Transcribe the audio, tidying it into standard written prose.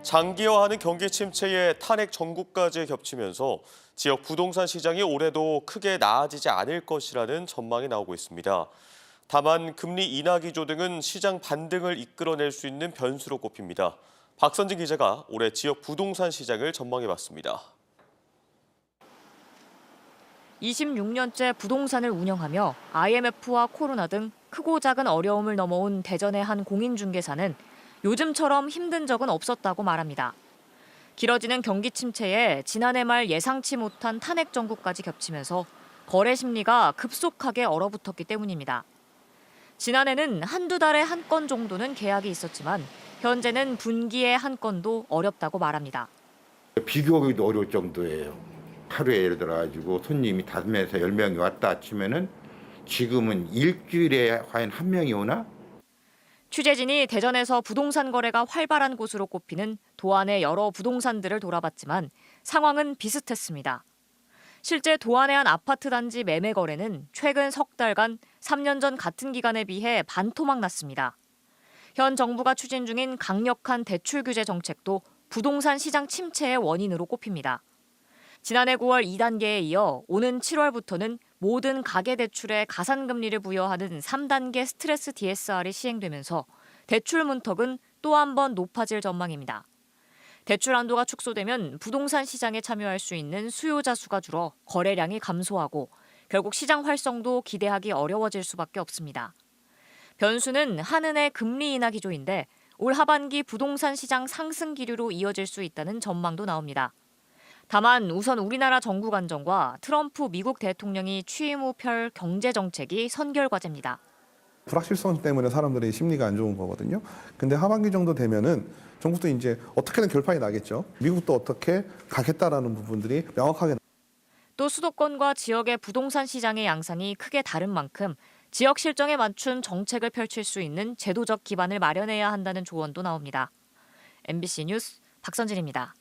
장기화하는 경기 침체에 탄핵 정국까지 겹치면서 지역 부동산 시장이 올해도 크게 나아지지 않을 것이라는 전망이 나오고 있습니다. 다만 금리 인하 기조 등은 시장 반등을 이끌어낼 수 있는 변수로 꼽힙니다. 박선진 기자가 올해 지역 부동산 시장을 전망해봤습니다. 26년째 부동산을 운영하며 IMF와 코로나 등 크고 작은 어려움을 넘어온 대전의 한 공인중개사는 요즘처럼 힘든 적은 없었다고 말합니다. 길어지는 경기 침체에 지난해 말 예상치 못한 탄핵 정국까지 겹치면서 거래 심리가 급속하게 얼어붙었기 때문입니다. 지난해는 한두 달에 한 건 정도는 계약이 있었지만 현재는 분기에 한 건도 어렵다고 말합니다. 비교하기도 어려울 정도예요. 하루에 예를 들어가지고 손님이 5명에서 10명이 왔다 치면은 지금은 일주일에 과연 한 명이 오나? 취재진이 대전에서 부동산 거래가 활발한 곳으로 꼽히는 도안의 여러 부동산들을 돌아봤지만 상황은 비슷했습니다. 실제 도안의 한 아파트 단지 매매 거래는 최근 석 달간 3년 전 같은 기간에 비해 반토막 났습니다. 현 정부가 추진 중인 강력한 대출 규제 정책도 부동산 시장 침체의 원인으로 꼽힙니다. 지난해 9월 2단계에 이어 오는 7월부터는 모든 가계대출에 가산금리를 부여하는 3단계 스트레스 DSR이 시행되면서 대출 문턱은 또 한 번 높아질 전망입니다. 대출 한도가 축소되면 부동산 시장에 참여할 수 있는 수요자 수가 줄어 거래량이 감소하고 결국 시장 활성도 기대하기 어려워질 수밖에 없습니다. 변수는 한은의 금리 인하 기조인데 올 하반기 부동산 시장 상승 기류로 이어질 수 있다는 전망도 나옵니다. 다만 우선 우리나라 정국 안정과 트럼프 미국 대통령이 취임 후 펼 경제 정책이 선결 과제입니다. 불확실성 때문에 사람들의 심리가 안 좋은 거거든요. 근데 하반기 정도 되면은 정부도 이제 어떻게든 결판이 나겠죠. 미국도 어떻게 가겠다라는 부분들이 명확하게. 또 수도권과 지역의 부동산 시장의 양상이 크게 다른 만큼 지역 실정에 맞춘 정책을 펼칠 수 있는 제도적 기반을 마련해야 한다는 조언도 나옵니다. MBC 뉴스 박선진입니다.